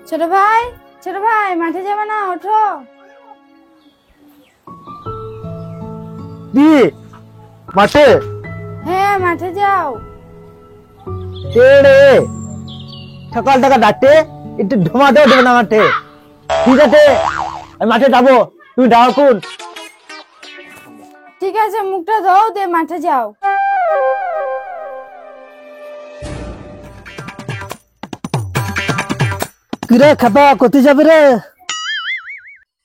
ছোট ভাই, ছোট ভাই, মাঠে যাবে না? ওঠো। কি মাঠে? হ্যাঁ, মাঠে যাও। রে সকাল টাকা ডাকতে একটু ঢুমাতেও দেবে না মাঠে। ঠিক আছে, আমি মাঠে যাবো, তুমি যাও কোন। ঠিক আছে, মুখটা ধোও দিয়ে মাঠে যাও। কিরে খাপা কোথায় যাবে রে?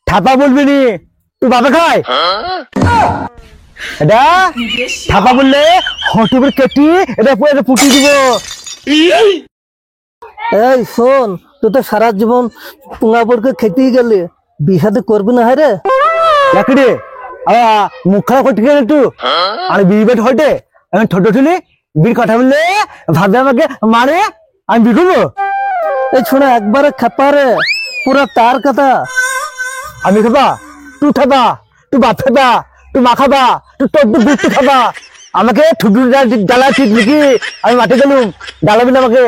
থাপা বলবি নি, তুই বাবা খায় এটা। থাপা বললে হটুবের কেটি এটা পুটি দিব। এই শোন, তুই তো সারা জীবন পুঙ্গাপুরকে খেতেই গেলে, বিহাতে করবি না রে? লাকড়ি মুখ খারাপ করতে গেলে একটু আর বিড়ি বেট হটে আমি ছোট ঠুলি বিড়ি কথা বললে ভাববে আমাকে মারে, আমি বিড়ি করবো? এই শোনা একবারে খেপা রে, পুরা তার কথা। আমি খাবা, তুই খাবা, তুই বাপ খাবা, তুই মা খাবা, তুই তোর বুঝতে খাবা। আমাকে ঠুটু জ্বালা ঠিক নাকি? আমি মাঠে গেলুম, জ্বালাবি না আমাকে।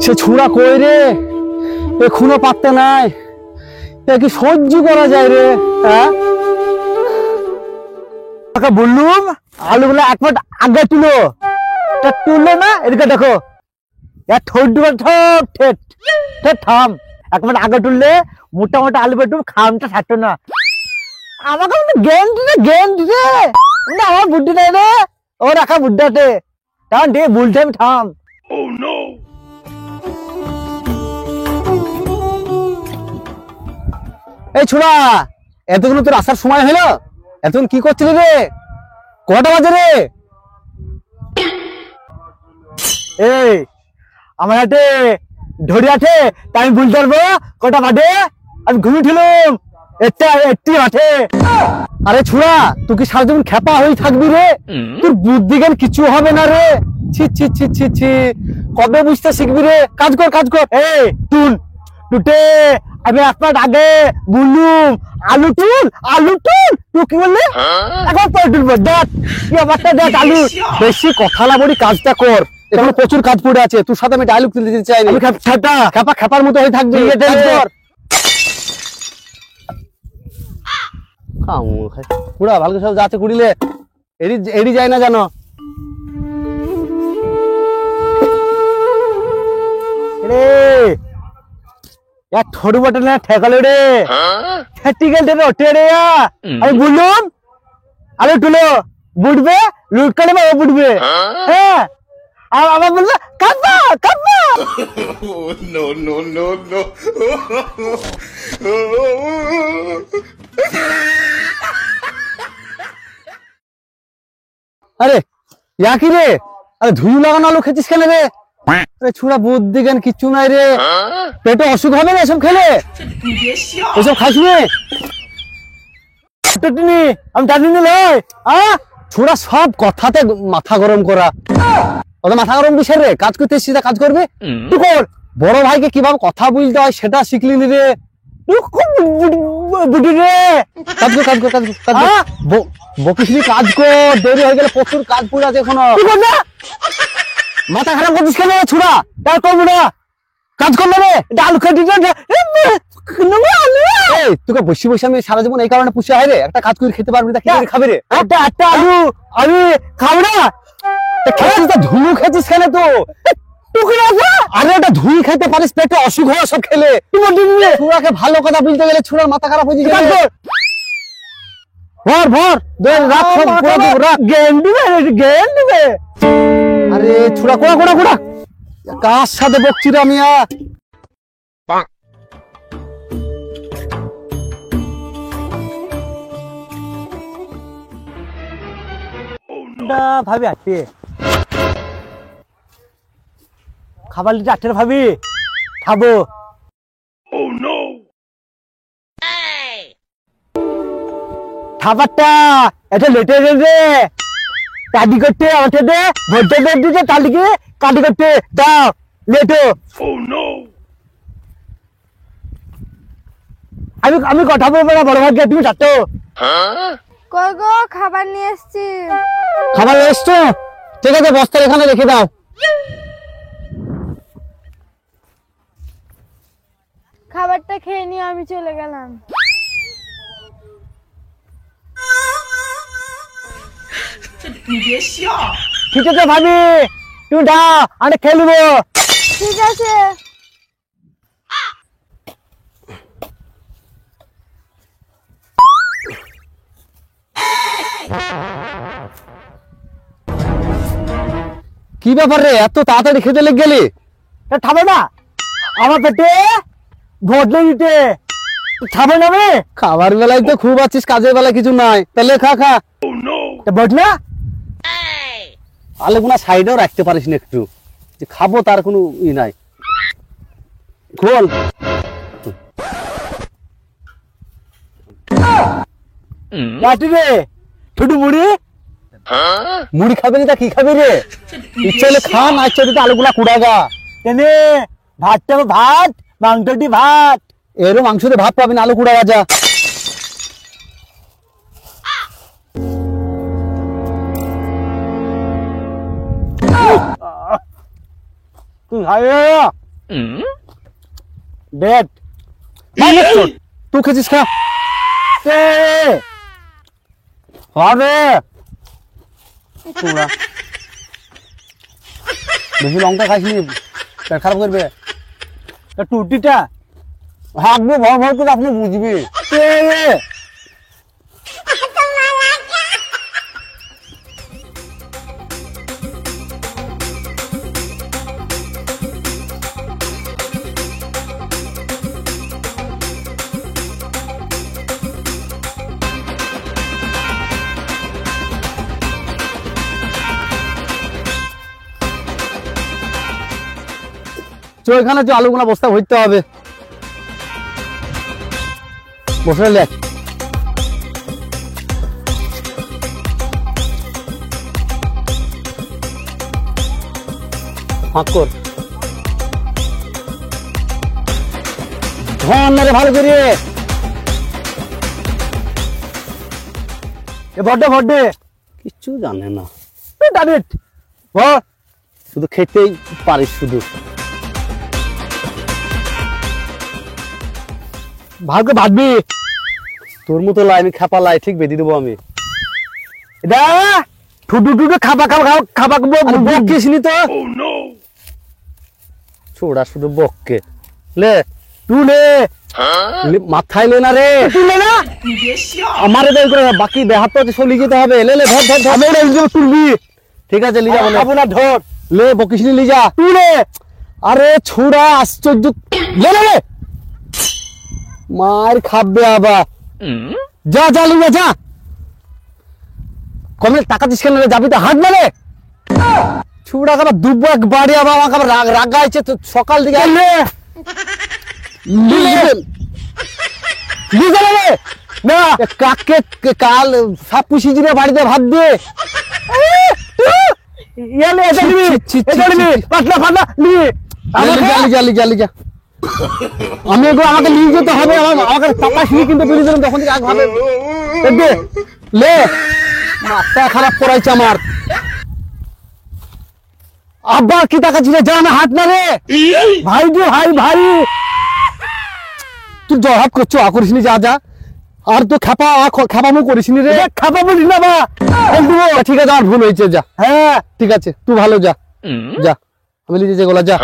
সে ছুড়া কই রে, এখনো পাত্তা নাই। এ কি সহ্য করা যায় রে? হ্যাঁ, বললুম আলুগুলো এক ফুট আগে তুলো, তুললো না। এদিকে দেখো থাম, এক ফুট আগে তুললে মোটা মোটা আলু পেটু খামটা থাকতো না। আমাকে জ্ঞান দিতে আমার বুদ্ধি নেই রে, ও রাখা বুদ্ধাতে কারণ দে বলতে আমি থাম। এই ছোড়া, এতগুলো তোর আসার সময় হলো, এতক্ষণ কি করছিলি রে? কটা বাজে রে? এই আমার হাতে ধরে আছে তাই আমি বলতে পারবো কটা বাজে? আমি ঘুমিয়েছিলাম একটি মাঠে। আরে ছোড়া, তুই কি সারাদিন খেপা হয়ে থাকবি রে? তোর বুদ্ধি জ্ঞান কিছু হবে না রে। ছি ছি ছি ছি ছি, কবে বুঝতে শিখবি রে? কাজ কর কাজ কর। এই টুটে আমি এক মিনিট আগে বললুম আলু তুল তুই কি বললি? এখন পরে তুলবো, দেখ কি অবস্থা, দেখ আলু। বেশি কথা না বলি, কাজটা কর, এখানে প্রচুর কাজ পড়ে আছে। তোর সাথে আমি ডায়লগ তুলতে দিতে চাইনি। খেপা খেপার মতো হয়ে থাকবি। পুরা ভালো সব যাচ্ছে কুড়িলে এড়ি যায় না জানো রে। থরু বটে না ঠেকালো রে, আমি বললুম আরে তুলো বুটবে, লুট করে বুটবে। হ্যাঁ, আর আমার বললো কাঁপা কাঁপা। আরে ইয়া কি রে? আরে ধুলো লাগানো আলু খেছিস কেন রে? ছুড়া বুদ্ধি জ্ঞান কিচ্ছু নাই রে। পেটে অসুখ হবে না এসব খেলে? এসব খাসনি আমি জানি না। ছোড়া সব কথাতে মাথা গরম করা, ওটা মাথা গরম বিষয় রে। কাজ করতে সিধা কাজ করবে। তুই কর, বড় ভাইকে কিভাবে কথা বলতে হয় সেটা শিখলি নি রে। বুদ্ধি রে, কাজ কর কাজ কর কাজ কর বকিসনি, কাজ কর, দেরি হয়ে গেলে প্রচুর কাজ পড়ে আছে এখনো। মাথা খারাপ করছিস কেন ছুড়া? তার করবো না, কাজ করলে রে। আলু খেতে তোকে বসে বসে আমি সারা জীবন এই কারণে পুষে হয় রে। একটা কাজ করে খেতে পারবি না, খেতে খাবে রে? একটা আলু আমি খাবো না। ধুলু খেছিস কেন তো? আরে এটা ধুই খেতে পারিস, পেটে অসুখ হয় সব খেলে। ছুড়াকে ভালো কথা বলতে গেলে ছুড়ার মাথা খারাপ হয়ে যাবে। ভর ভর জ্ঞান দিবে। আরে ছুড়া কোড়া কোড়া কোড়া, কার সাথে বকছি রে আমি? ভাবি আসবে খাবার লিটে 8 ভাবি খাবো। খাবারটা এটা লেটে রে, কাটি করতে আমাকে দে, ভোটে দে দিতে তালিকে কাটি করতে দাও লেটো। আমি কথা বলবো না বড় ভাগ্যে, তুমি যাচ্ছ। কই গো খাবার নিয়ে এসছি। খাবার এসছো? ঠিক আছে, বস্তার এখানে রেখে দাও। খাবারটা খেয়ে নিয়ে আমি চলে গেলাম। ঠিক আছে ভাবি, তুমি দাও, আমি খেয়ে নেবো। ঠিক আছে। কি ব্যাপার রে, এত তাড়াতাড়ি খেতে লেগে গেলি? খাবে না, আমার পেটে ভোটলে দিতে খাবে না। রে খাবার বেলায় তো খুব আছিস, কাজের বেলা কিছু নাই, তাহলে খা খা। ভোটলা আলে কোনা সাইডেও রাখতে পারিস না একটু, যে খাবো তার কোনো ই নাই। খোল। লাঠি রে, ছোট মুড়ি। মুড়ি খাবে না, কি খাবে রে? ইচ্ছা হলে খা, না ইচ্ছা হলে আলুগুলা কুড়াগা। এনে ভাতটা ভাত, মাংসটি ভাত। এরও মাংস দিয়ে ভাত পাবি না, আলু কুড়া ভাজা। তুই তুই খেয়েছিস, খা। বেশি লঙ্কা খাইনি, পেট খারাপ করবে। টুটিটা হাঁকবে ভর ভর করে, আপনি বুঝবি। এখানে যে আলুগুলা বস্তা ভরতে হবে, বসে লেখ। ফাঁক কর, ধোঁয়া মেরে ভালো করে। বড্ডে বড্ডে কিচ্ছু জানে না, শুধু খেতেই পারিস শুধু। ভাগ্য ভাববি, তোর মতো লাই আমি খাপা লাই ঠিক বেঁধে দেবো আমি। ঠুটু টুটু খাপা খাপা খাপা বকিসনি তো, ছোড়া শুধু বককে। লে তুই লে, মাথায় লে না রে, তুলে না আমারে বের করে, বাকি দেহাত তো চলে যেতে হবে। লে লে ধর ধর ধর, তুলবি। ঠিক আছে লিজা, বলে না ধর। লে বকিসনি লিজা, তুই লে। আরে ছোড়া আশ্চর্য, লে লে লে, মার খাবে আবার। যা যা লিজা যা, কমে টাকা দিস কেন, যাবি তো হাট মেরে। ছুড়া খাবার দুবো একবারে, আবার আমাকে আবার রাগাইছে তো সকাল দিকে। না কাকে কাল সাপ পুষি দিলে বাড়িতে ভাত দিয়ে পাতলা পাতলা আমি আমাকে নিয়ে যেতে হবে, আমাকে টাকা শুনে কিন্তু বেরিয়ে তখন থেকে আগ ভাবে লে। মাথা খারাপ করাইছে আমার। আব্বা কি টাকা ছিল, যা না হাট না রে ভাই রে, ভাই ভাই তুই জবাব করছো, করিস নি, যা যা। আর তো খাপামো করিস নি রে, খাপামো না বা। ঠিক আছে, আমার ভুল হয়েছে, যা। হ্যাঁ ঠিক আছে, তুই ভালো যা যা, আমি লিখে যে গোলা যা।